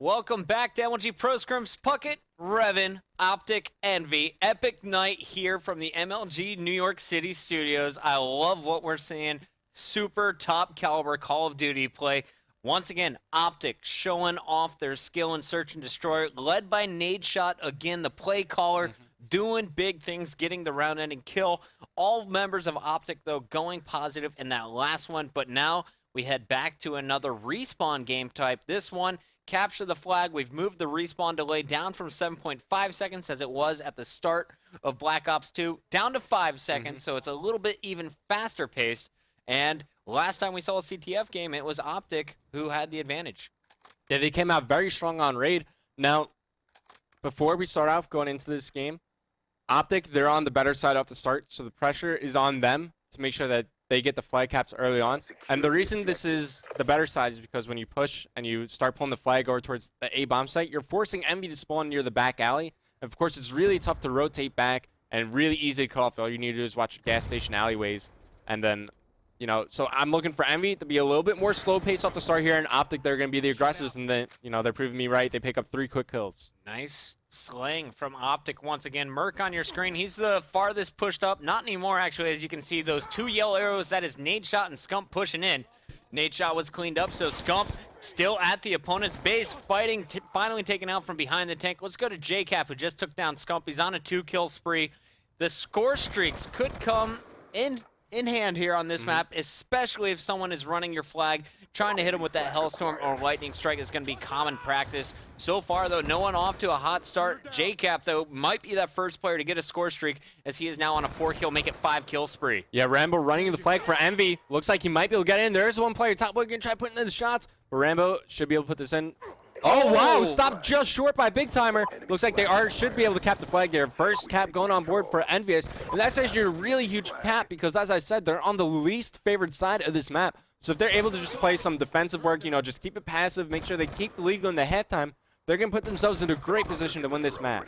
Welcome back to MLG Pro Scrims. Puckett, Revan, Optic, Envy. Epic night here from the MLG New York City studios. I love what we're seeing. Super top caliber Call of Duty play. Once again, Optic showing off their skill in Search and Destroy, led by Nadeshot, again, the play caller, doing big things, getting the round-ending kill. All members of Optic, though, going positive in that last one. But now we head back to another respawn game type. This one, capture the flag. We've moved the respawn delay down from 7.5 seconds as it was at the start of Black Ops 2 down to 5 seconds, so it's a little bit even faster paced. And last time we saw a CTF game, it was Optic who had the advantage. Yeah, they came out very strong on raid. Now, before we start off going into this game, Optic, they're on the better side off the start, so the pressure is on them to make sure that they get the flag caps early on. And the reason this is the better side is because when you push and you start pulling the flag over towards the A bomb site, you're forcing Envy to spawn near the back alley. And of course, it's really tough to rotate back and really easy to cut off. All you need to do is watch gas station alleyways. And then, you know, so I'm looking for Envy to be a little bit more slow pace off the start here. And Optic, they're going to be the aggressors. And then, you know, they're proving me right. They pick up 3 quick kills. Nice slaying from Optic once again. Merc on your screen. He's the farthest pushed up. Not anymore, actually, as you can see. Those 2 yellow arrows, that is Nadeshot and Scump pushing in. Nadeshot was cleaned up, so Scump still at the opponent's base, fighting, finally taken out from behind the tank. Let's go to JCap, who just took down Scump. He's on a 2-kill spree. The score streaks could come in hand here on this map, especially if someone is running your flag. Trying to hit him with that Hellstorm or Lightning Strike is going to be common practice. So far, though, no one off to a hot start. JCap, though, might be that first player to get a score streak, as he is now on a 4-kill, make it 5-kill spree. Yeah, Rambo running the flag for Envy. Looks like he might be able to get in. There's one player. Top boy going to try putting in the shots, but Rambo should be able to put this in. Oh, wow. Stopped just short by Big Timer. Looks like they should be able to cap the flag there. First cap going on board for Envious. And that's actually a really huge cap because, as I said, they're on the least favored side of this map. So if they're able to just play some defensive work, you know, just keep it passive, make sure they keep the lead going to halftime, they're going to put themselves in a great position to win this match.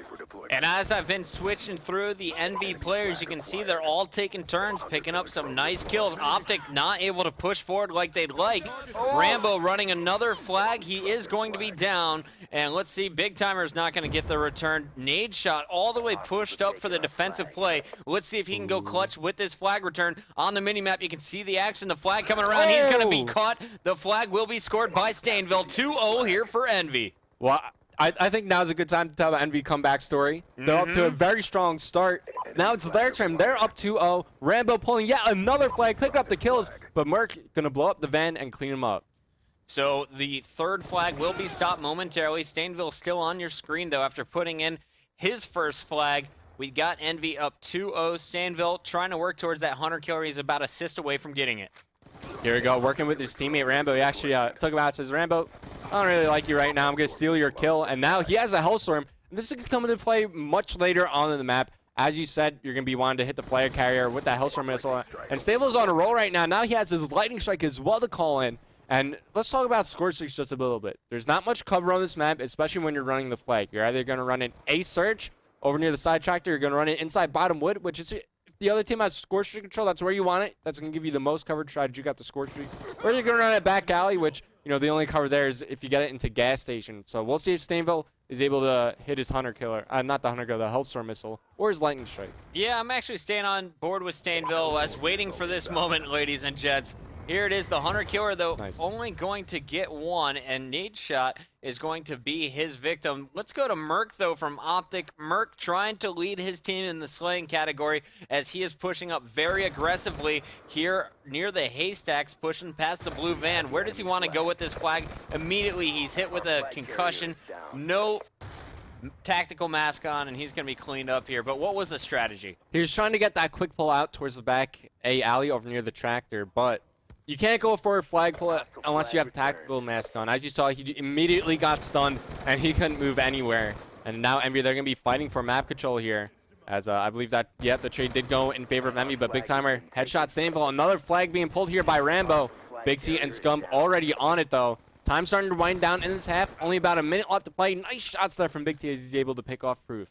And as I've been switching through the NV players, you can see they're all taking turns, picking up some nice kills. Optic not able to push forward like they'd like. Rambo running another flag. He is going to be down. And let's see, Big Timer is not going to get the return. Nadeshot all the way pushed up for the defensive play. Let's see if he can go clutch with this flag return. On the minimap, you can see the action. The flag coming around. He's going to be caught. The flag will be scored by Stainville. 2-0 here for Envy. Well, I think now's a good time to tell the Envy comeback story. They're up to a very strong start. Now it's their turn. They're up 2-0. Rambo pulling yet another flag, picking up the kills, but Merc going to blow up the van and clean him up. So the third flag will be stopped momentarily. Stainville still on your screen, though, after putting in his first flag. We got Envy up 2-0. Stainville trying to work towards that Hunter killer. He's about an assist away from getting it. Here we go, working with his teammate Rambo. He actually took him out, says, Rambo, I don't really like you right now. I'm going to steal your kill. And now he has a Hellstorm. And this is going to come into play much later on in the map. As you said, you're going to be wanting to hit the flare carrier with that Hellstorm missile. And Stable's on a roll right now. Now he has his Lightning Strike as well to call in. And let's talk about score streaks just a little bit. There's not much cover on this map, especially when you're running the flag. You're either going to run an A search over near the side tractor. You're going to run it inside bottom wood, which is... the other team has score streak control, that's where you want it. That's going to give you the most coverage. Try to juke out the score streak. Or you're going to run it back alley, which, you know, the only cover there is if you get it into gas station. So we'll see if Stainville is able to hit his Hunter killer. Not the Hunter killer, the Hellstorm missile. Or his Lightning Strike. Yeah, I'm actually staying on board with Stainville. I was waiting for this moment, ladies and gents. Here it is, the Hunter killer, though, only going to get one, and Nadeshot is going to be his victim. Let's go to Merc, though, from Optic. Merc trying to lead his team in the slaying category as he is pushing up very aggressively here near the haystacks, pushing past the blue van. Where does he want to go with this flag? Immediately, he's hit with a concussion. No tactical mask on, and he's going to be cleaned up here. But what was the strategy? He was trying to get that quick pull out towards the back A alley over near the tractor, but you can't go for a flag pull unless you have a tactical mask on. As you saw, he immediately got stunned, and he couldn't move anywhere. And now Envy, they're going to be fighting for map control here. As I believe that, yeah, the trade did go in favor of Envy, but Big Timer headshot Stainville. Another flag being pulled here by Rambo. Big T and Scum already on it, though. Time starting to wind down in this half. Only about a minute left to play. Nice shots there from Big T as he's able to pick off Proof.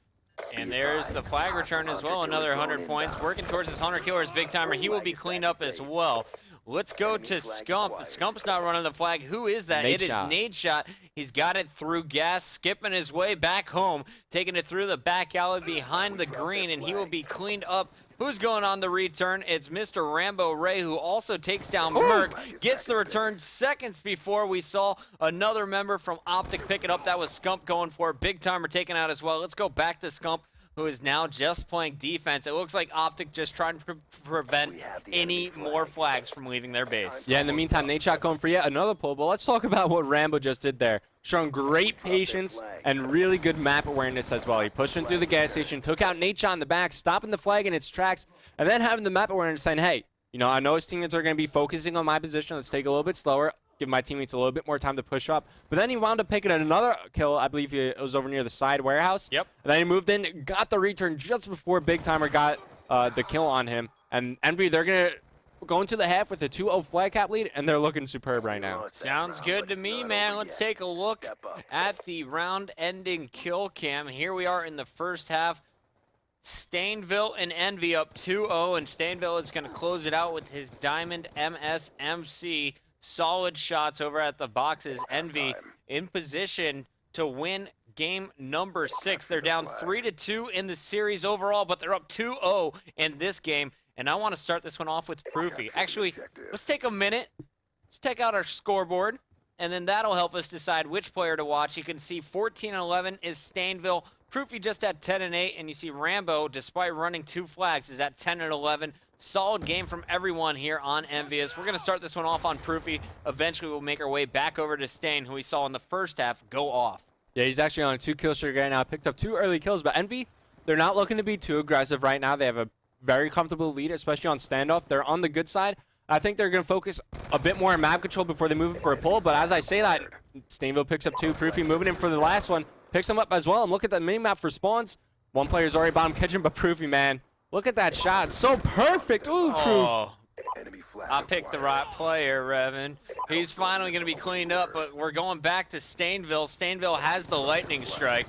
And there's the flag return as well. Another 100 points. Working towards his Hunter killer is Big Timer. He will be cleaned up as well. Let's go to Scump. Scump's not running the flag. Who is that? It is Nade Shot. He's got it through gas, skipping his way back home, taking it through the back alley behind the green, and he will be cleaned up. Who's going on the return? It's Mr. Rambo Ray, who also takes down Merc, gets the return seconds before we saw another member from Optic pick it up. That was Scump going for it. Big Timer taken out as well. Let's go back to Scump, who is now just playing defense. It looks like Optic just trying to prevent any more flags from leaving their base. Yeah, in the meantime, Nade Shot going for yet another pull, but let's talk about what Rambo just did there. Showing great patience and really good map awareness as well. He pushed him through the gas station, took out Nade Shot in the back, stopping the flag in its tracks, and then having the map awareness saying, hey, you know, I know his teammates are going to be focusing on my position. Let's take it a little bit slower, give my teammates a little bit more time to push up. But then he wound up picking another kill. I believe it was over near the side warehouse. Yep. And then he moved in, got the return just before Big Timer got the kill on him. And Envy, they're going to go into the half with a 2-0 flag cap lead, and they're looking superb right now. Sounds good to me, man. Let's take a look at the round-ending kill cam. Here we are in the first half. Stainville and Envy up 2-0, and Stainville is going to close it out with his Diamond MSMC. Solid shots over at the boxes. Envy in position to win game number 6. They're down 3-2 in the series overall, but they're up 2-0 in this game. And I want to start this one off with Proofy. Actually, let's take a minute. Let's take out our scoreboard, and then that'll help us decide which player to watch. You can see 14-11 is Stainville. Proofy just at 10-8, and you see Rambo, despite running 2 flags, is at 10-11. Solid game from everyone here on Envious. We're going to start this one off on Proofy. Eventually, we'll make our way back over to Stain, who we saw in the first half go off. Yeah, he's actually on a 2-kill streak right now. Picked up 2 early kills, but Envy, they're not looking to be too aggressive right now. They have a very comfortable lead, especially on standoff. They're on the good side. I think they're going to focus a bit more on map control before they move for a pull, but as I say that, Stainville picks up 2. Proofy moving in for the last one. Picks him up as well, and look at the mini-map for spawns. One player's already bottom catching, but Proofy, man, look at that shot. So perfect. Ooh, Proof. I picked the right player, Revan. He's finally going to be cleaned up, but we're going back to Stainville. Stainville has the lightning strike,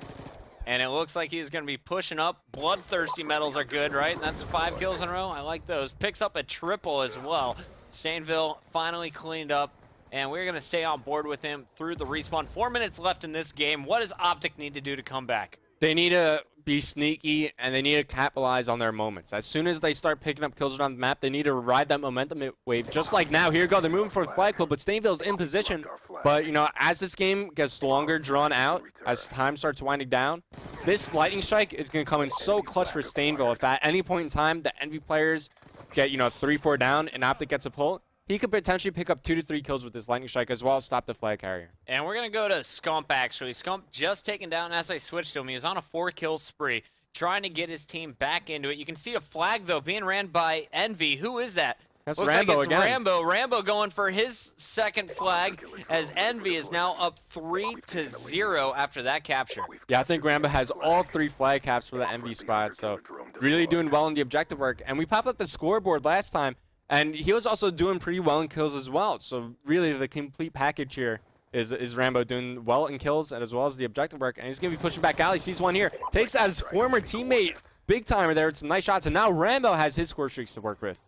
and it looks like he's going to be pushing up. Bloodthirsty medals are good, right? And that's 5 kills in a row. I like those. Picks up a triple as well. Stainville finally cleaned up, and we're going to stay on board with him through the respawn. 4 minutes left in this game. What does Optic need to do to come back? They need to be sneaky, and they need to capitalize on their moments. As soon as they start picking up kills around the map, they need to ride that momentum wave, just like now. Here you go. They're moving for a flag kill, but Stainville's in position. But, you know, as this game gets longer, drawn out, as time starts winding down, this lightning strike is going to come in so clutch for Stainville. If at any point in time the Envy players get, you know, 3-4 down and Optic gets a pull, he could potentially pick up 2 to 3 kills with this lightning strike as well as stop the flag carrier. And we're going to go to Scump, actually. Scump just taken down as I switched to him. He was on a 4-kill spree, trying to get his team back into it. You can see a flag, though, being ran by Envy. Who is that? That's Looks Rambo like it's again. Rambo. Rambo going for his second flag as Envy is now up 3-0 after that capture. Yeah, I think Rambo has all 3 flag caps for the Envy squad, so really doing well in the objective work. And we popped up the scoreboard last time, and he was also doing pretty well in kills as well. So really the complete package here is Rambo doing well in kills and as well as the objective work. And he's going to be pushing back alley. Sees one here. Takes out his former teammate. Big Timer there. It's some nice shots. And now Rambo has his score streaks to work with.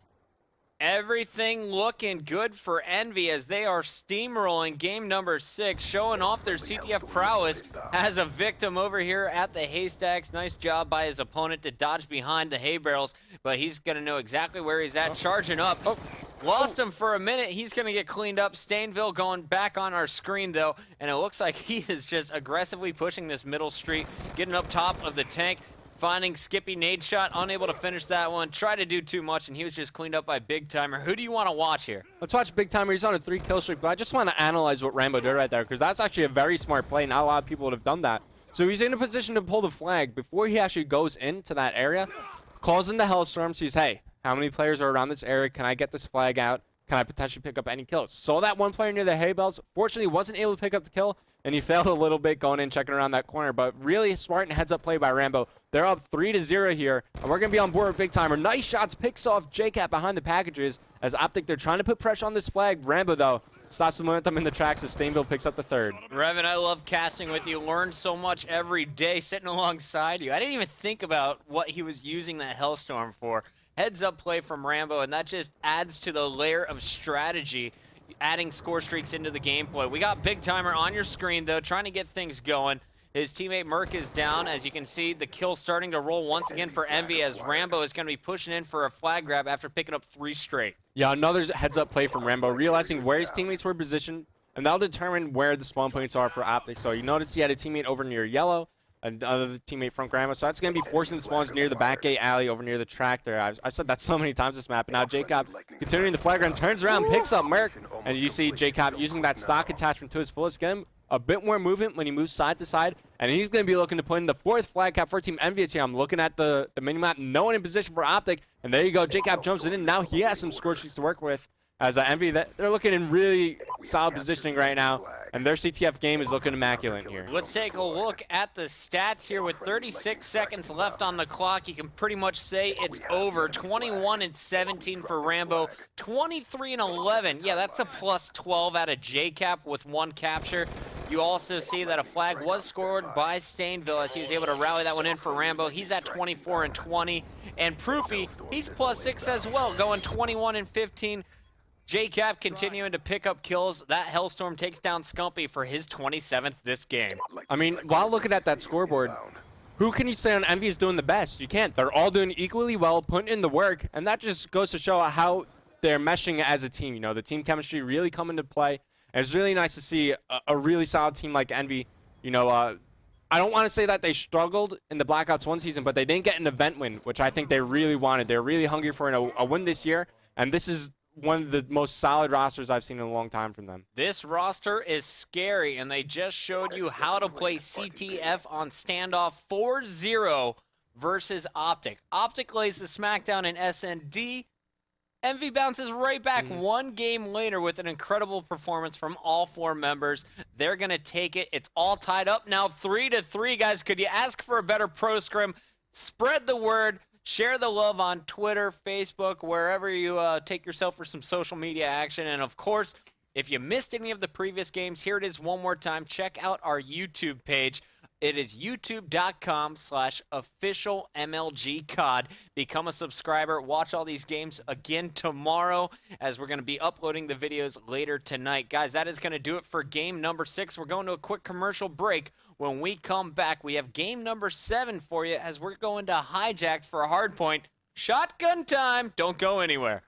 Everything looking good for Envy as they are steamrolling game number 6, showing off their CTF prowess as a victim over here at the haystacks. Nice job by his opponent to dodge behind the hay barrels, but he's going to know exactly where he's at, charging up. Lost him for a minute. He's going to get cleaned up. Stainville going back on our screen, though, and it looks like he is just aggressively pushing this middle street, getting up top of the tank. Finding Skippy Nade Shot, unable to finish that one. Tried to do too much, and he was just cleaned up by Big Timer. Who do you want to watch here? Let's watch Big Timer. He's on a 3-kill streak, but I just want to analyze what Rambo did right there, because that's actually a very smart play. Not a lot of people would have done that. So he's in a position to pull the flag. Before he actually goes into that area, calls in the Hellstorm, sees, hey, how many players are around this area? Can I get this flag out? Can I potentially pick up any kills? Saw that one player near the hay bales. Fortunately, wasn't able to pick up the kill, and he failed a little bit going in, checking around that corner. But really smart and heads-up play by Rambo. They're up 3-0 here, and we're going to be on board with Big Timer. Nice shots, picks off JCat behind the packages. As Optic, they're trying to put pressure on this flag. Rambo, though, stops the momentum in the tracks as Stainville picks up the 3rd. Revan, I love casting with you. Learn so much every day sitting alongside you. I didn't even think about what he was using that Hellstorm for. heads-up play from Rambo, and that just adds to the layer of strategy, adding score streaks into the gameplay. We got Big Timer on your screen, though, trying to get things going. His teammate Merc is down. As you can see, the kill starting to roll once again for Envy, as Rambo is going to be pushing in for a flag grab after picking up 3 straight. Yeah, another heads-up play from Rambo, realizing where his teammates were positioned, and that'll determine where the spawn points are for Optic. So you notice he had a teammate over near yellow, another teammate from Grandma, so that's going to be forcing the spawns near the back gate alley over near the track there. I've said that so many times this map, and now Jacob, continuing the flag run, turns around, picks up Merc, and you see Jacob using that stock attachment to his fullest. Get him a bit more movement when he moves side to side, and he's going to be looking to put in the 4th flag cap for Team Envious here. I'm looking at the mini-map, no one in position for Optic, and there you go, Jacob jumps it in. Now he has some score sheets to work with. As Envy, they're looking in really solid positioning right now, and their CTF game is looking immaculate here. Let's take a look at the stats here. With 36 seconds left on the clock, you can pretty much say it's over. 21-17 for Rambo, 23-11. Yeah, that's a plus 12 out of JCap with 1 capture. You also see that a flag was scored by Stainville as he was able to rally that one in for Rambo. He's at 24-20. And Proofy, he's plus 6 as well, going 21-15. JCap continuing to pick up kills. That Hellstorm takes down Scumpy for his 27th this game. I mean, while looking at that scoreboard, who can you say on Envy is doing the best? You can't. They're all doing equally well, putting in the work, and that just goes to show how they're meshing as a team. You know, the team chemistry really come into play, and it's really nice to see a really solid team like Envy. You know, I don't want to say that they struggled in the Black Ops 1 season, but they didn't get an event win, which I think they really wanted. They're really hungry for a win this year, and this is one of the most solid rosters I've seen in a long time from them. This roster is scary, and they just showed you how to play CTF on standoff 4-0 versus Optic. Optic lays the smackdown in SND. Envy bounces right back 1 game later with an incredible performance from all 4 members. They're going to take it. It's all tied up now, 3-3, guys. Could you ask for a better pro scrim? Spread the word. Share the love on Twitter, Facebook, wherever you take yourself for some social media action. And, of course, if you missed any of the previous games, here it is one more time. Check out our YouTube page. It is youtube.com/officialmlgcod. Become a subscriber. Watch all these games again tomorrow, as we're going to be uploading the videos later tonight. Guys, that is going to do it for game number 6. We're going to a quick commercial break. When we come back, we have game number 7 for you, as we're going to Hijacked for a hard point. Shotgun time. Don't go anywhere.